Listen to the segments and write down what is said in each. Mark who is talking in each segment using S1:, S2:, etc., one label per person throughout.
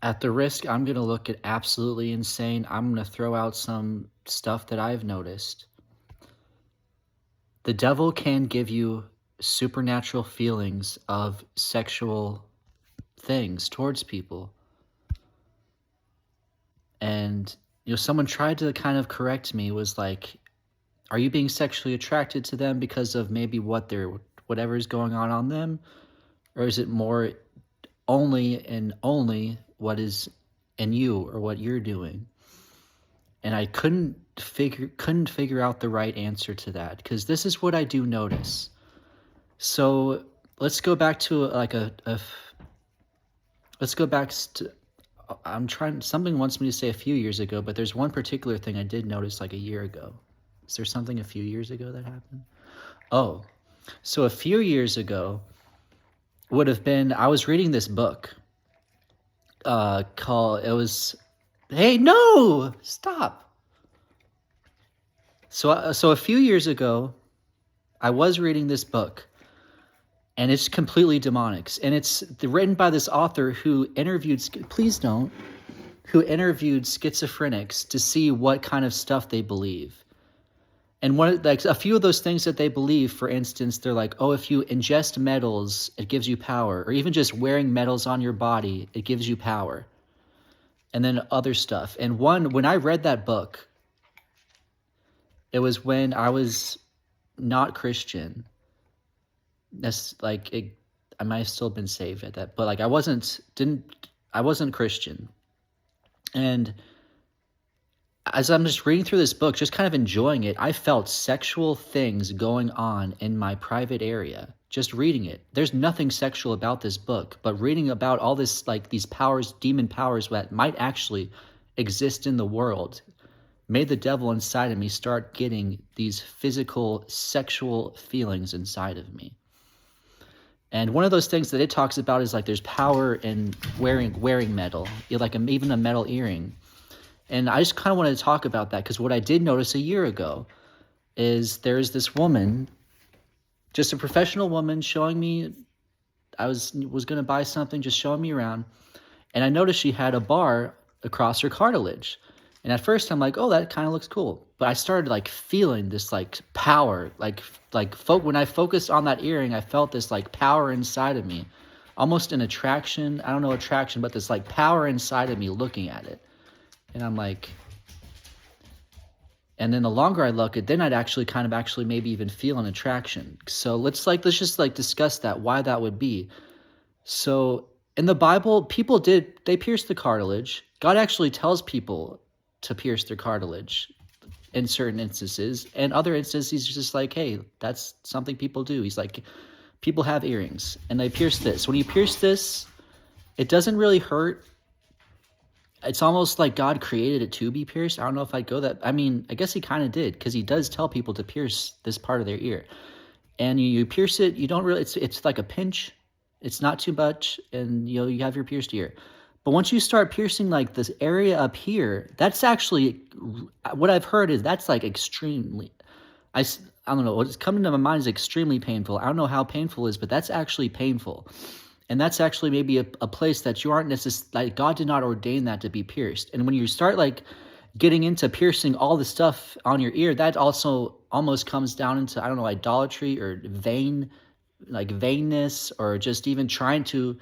S1: At the risk, I'm going to look at absolutely insane. I'm going to throw out some stuff that I've noticed. The devil can give you supernatural feelings of sexual things towards people. And, someone tried to kind of correct me, was like, are you being sexually attracted to them because of maybe whatever is going on them? Or is it more only and only what is in you or what you're doing? And I couldn't figure out the right answer to that, because this is what I do notice. So let's go back to let's go back to, I'm trying, something wants me to say a few years ago, but there's one particular thing I did notice like a year ago. Is there something a few years ago that happened? Oh, so a few years ago would have been, I was reading this book hey, no, stop. So a few years ago, I was reading this book, and it's completely demonic. And it's written by this author who interviewed, who interviewed schizophrenics to see what kind of stuff they believe. And a few of those things that they believe, for instance, they're like, oh, if you ingest metals, it gives you power. Or even just wearing metals on your body, it gives you power. And then other stuff. And when I read that book, it was when I was not Christian. That's like I might have still been saved at that, but like I wasn't Christian. And as I'm just reading through this book, just kind of enjoying it, I felt sexual things going on in my private area. Just reading it. There's nothing sexual about this book, but reading about all this, like these powers, demon powers that might actually exist in the world, made the devil inside of me start getting these physical, sexual feelings inside of me. And one of those things that it talks about is like there's power in wearing metal, like even a metal earring. And I just kind of wanted to talk about that, because what I did notice a year ago is there's this woman, just a professional woman, showing me, I was going to buy something, just showing me around. And I noticed she had a bar across her cartilage. And at first I'm like, oh, that kind of looks cool. But I started like feeling this like power, when I focused on that earring, I felt this like power inside of me, almost an attraction. I don't know attraction, but this like power inside of me looking at it. And I'm like, and then the longer I look at, then I'd actually maybe even feel an attraction. So let's just discuss that, why that would be. So in the Bible, they pierced the cartilage. God actually tells people to pierce their cartilage in certain instances, and other instances he's just like, hey, that's something people do. He's like, people have earrings and they pierce this. When you pierce this, it doesn't really hurt. It's almost like God created it to be pierced. I don't know if I'd go that. I mean, I guess he kind of did, because he does tell people to pierce this part of their ear. And you pierce it, you don't really, it's like a pinch. It's not too much, and you have your pierced ear. But once you start piercing like this area up here, that's actually, what I've heard is that's like extremely, I don't know, what's coming to my mind is extremely painful. I don't know how painful it is, but that's actually painful. And that's actually maybe a place that you aren't necessarily, like God did not ordain that to be pierced. And when you start like getting into piercing all the stuff on your ear, that also almost comes down into, I don't know, idolatry or vainness, or just even trying to,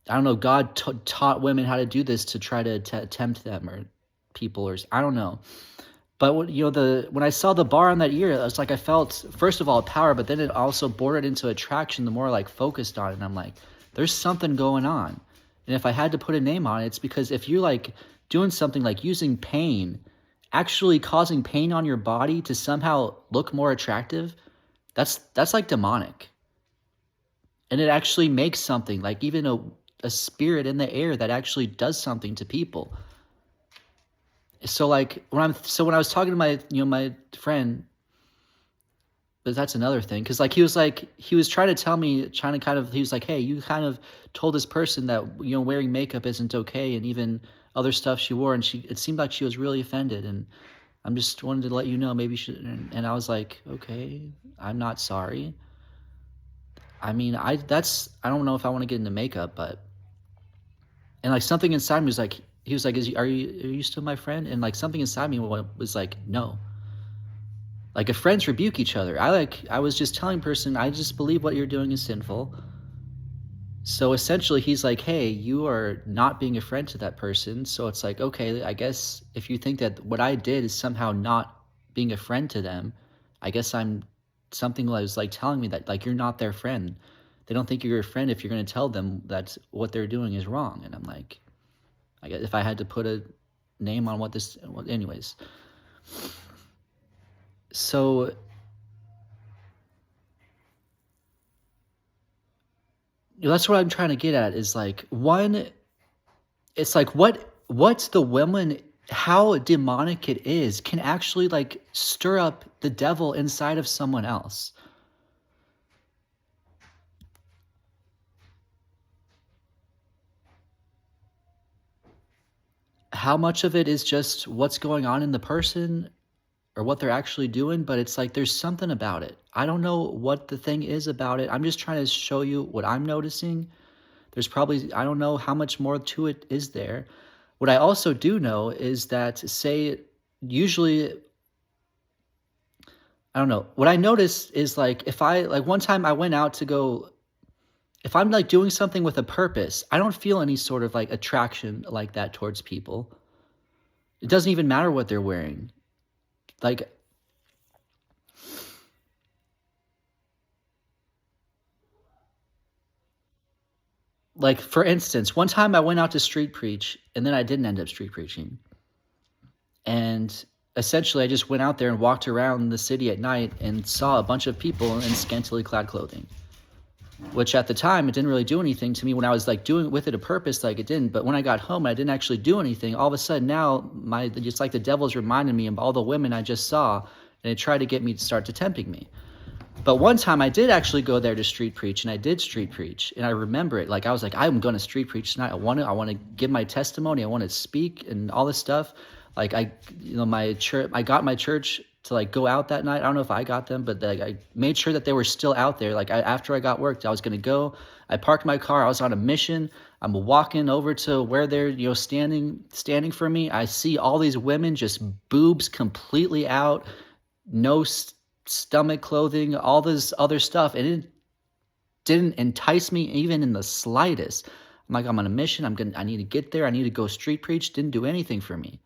S1: I don't know, God taught women how to do this to try to tempt them or people, or I don't know. But when I saw the bar on that ear, I was like, I felt, first of all, power, but then it also bordered into attraction the more I like focused on it. And I'm like, there's something going on. And if I had to put a name on it, it's because if you're like doing something like using pain, actually causing pain on your body to somehow look more attractive, that's like demonic. And it actually makes something, like even a spirit in the air that actually does something to people. So like when I was talking to my friend, but that's another thing, because like he was trying to tell me, he was like, hey, you kind of told this person that wearing makeup isn't okay, and even other stuff she wore, and it seemed like she was really offended, and I'm just wanted to let you know, maybe she, and I was like, okay, I'm not sorry. I mean, I don't know if I want to get into makeup, but And like something inside me was like, he was like, are you still my friend? And like something inside me was like, no. Like if friends rebuke each other, I was just telling person, I just believe what you're doing is sinful. So essentially he's like, hey, you are not being a friend to that person. So it's like, okay, I guess if you think that what I did is somehow not being a friend to them, I guess I'm something that was like telling me that like you're not their friend. They don't think you're a friend if you're going to tell them that what they're doing is wrong. And I'm like, I guess if I had to put a name on what this, anyways. So that's what I'm trying to get at is like one, it's like what's the woman, how demonic it is can actually like stir up the devil inside of someone else. How much of it is just what's going on in the person or what they're actually doing, but it's like there's something about it. I don't know what the thing is about it. I'm just trying to show you what I'm noticing. There's probably, I don't know how much more to it is there. What I also do know is that, say, usually, I don't know. What I notice is like if I, like one time I went out to go, if I'm like doing something with a purpose, I don't feel any sort of like attraction like that towards people. It doesn't even matter what they're wearing. Like for instance, one time I went out to street preach and then I didn't end up street preaching. And essentially I just went out there and walked around the city at night and saw a bunch of people in scantily clad clothing, which at the time it didn't really do anything to me. When I was like doing with it a purpose, like it didn't. But when I got home, I didn't actually do anything. All of a sudden now it's like the devil's reminding me of all the women I just saw, and it tried to get me to start to tempting me. But one time I did actually go there to street preach, and I did street preach, and I remember it. Like I was like, I'm going to street preach tonight. I want to give my testimony. I want to speak and all this stuff. Like my church, I got my church to like go out that night. I don't know if I got them, but like I made sure that they were still out there. Like after I got worked, I was going to go. I parked my car. I was on a mission. I'm walking over to where they're standing for me. I see all these women, just boobs completely out, no stomach clothing, all this other stuff, and it didn't entice me even in the slightest. I'm like, I'm on a mission. I need to get there. I need to go street preach. Didn't do anything for me.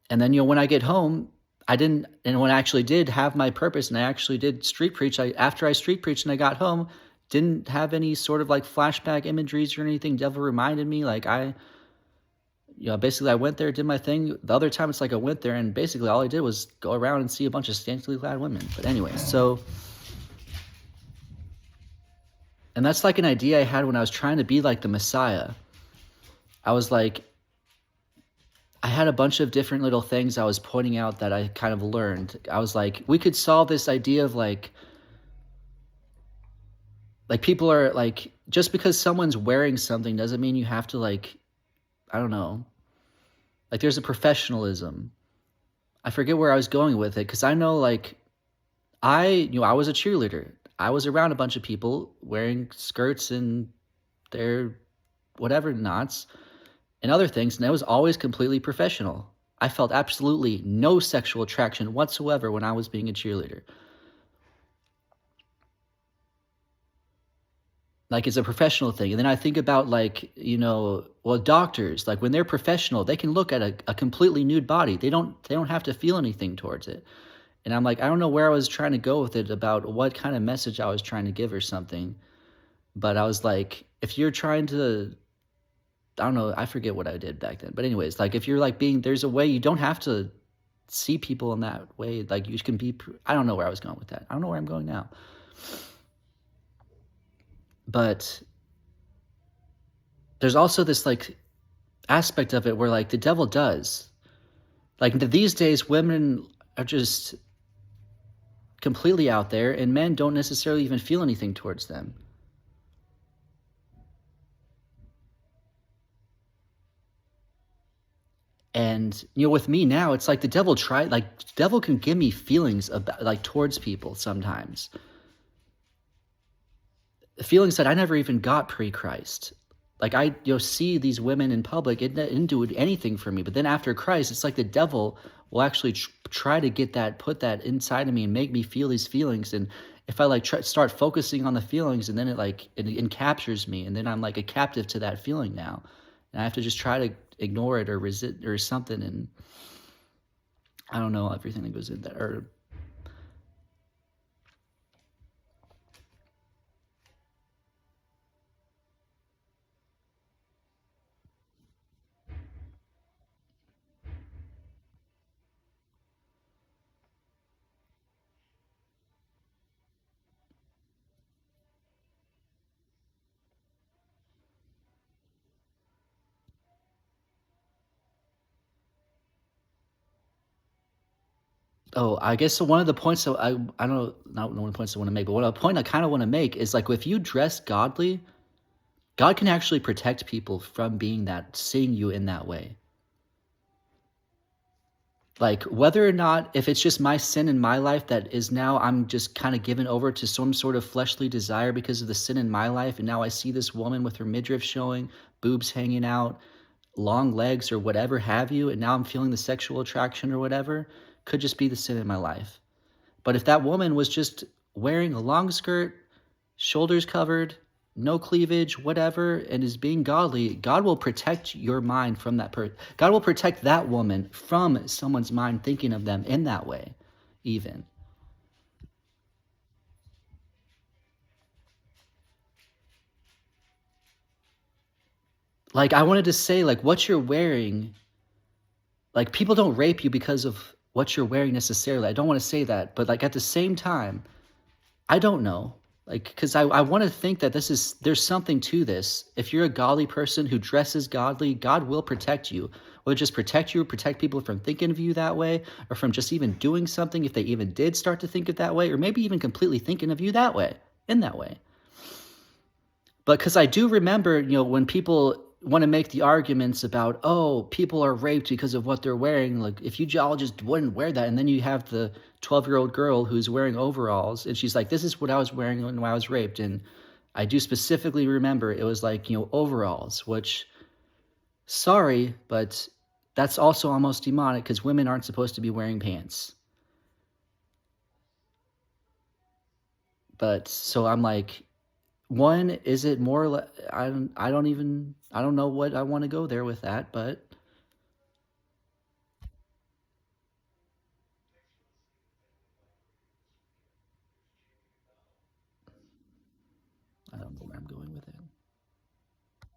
S1: And then, when I get home, and when I actually did have my purpose and I actually did street preach, after I street preached and I got home, didn't have any sort of like flashback imageries or anything. Devil reminded me, like basically I went there, did my thing. The other time it's like I went there and basically all I did was go around and see a bunch of scantily clad women. But anyway, and that's like an idea I had when I was trying to be like the Messiah. I was like, I had a bunch of different little things I was pointing out that I kind of learned. I was like, we could solve this idea of like people are like, just because someone's wearing something doesn't mean you have to like, I don't know. Like there's a professionalism. I forget where I was going with it because I know like I was a cheerleader. I was around a bunch of people wearing skirts and their whatever knots and other things, and I was always completely professional. I felt absolutely no sexual attraction whatsoever when I was being a cheerleader. Like it's a professional thing. And then I think about like, doctors, like when they're professional, they can look at a completely nude body. They don't have to feel anything towards it. And I'm like, I don't know where I was trying to go with it about what kind of message I was trying to give or something. But I was like, if you're trying to, I don't know, I forget what I did back then. But anyways, like if you're like there's a way you don't have to see people in that way. Like you can be, I don't know where I was going with that. I don't know where I'm going now. But there's also this like aspect of it where like the devil does. Like these days, women are just completely out there and men don't necessarily even feel anything towards them. And, with me now, it's like the devil can give me feelings about like towards people sometimes. Feelings that I never even got pre-Christ. Like I see these women in public, it didn't do anything for me. But then after Christ, it's like the devil will actually try to get that, put that inside of me and make me feel these feelings. And if I like start focusing on the feelings, and then it captures me, and then I'm like a captive to that feeling now, and I have to just try to ignore it or resist or something. And I don't know everything that goes in there. Or oh, I guess one of the points that I don't know, not one of the points I want to make, but one of the point I kind of want to make is like if you dress godly, God can actually protect people from being that, seeing you in that way. Like whether or not, if it's just my sin in my life that is now I'm just kind of given over to some sort of fleshly desire because of the sin in my life, and now I see this woman with her midriff showing, boobs hanging out, long legs or whatever have you, and now I'm feeling the sexual attraction or whatever, could just be the sin in my life. But if that woman was just wearing a long skirt, shoulders covered, no cleavage, whatever, and is being godly, God will protect your mind from that person. God will protect that woman from someone's mind thinking of them in that way, even. Like, I wanted to say, like, what you're wearing, like, people don't rape you because of what you're wearing necessarily. I don't want to say that, but, like, at the same time, I don't know. Like, because I want to think that there's something to this. If you're a godly person who dresses godly, God will protect you. Will just protect you, protect people from thinking of you that way, or from just even doing something if they even did start to think it that way, or maybe even completely thinking of you that way, in that way. But because I do remember, when people want to make the arguments about, oh, people are raped because of what they're wearing. Like, if you all just wouldn't wear that, and then you have the 12-year-old girl who's wearing overalls, and she's like, this is what I was wearing when I was raped. And I do specifically remember it was like, overalls, which, sorry, but that's also almost demonic because women aren't supposed to be wearing pants. But so I'm like, one, is it more I don't know what I want to go there with that, but I don't know where I'm going with it.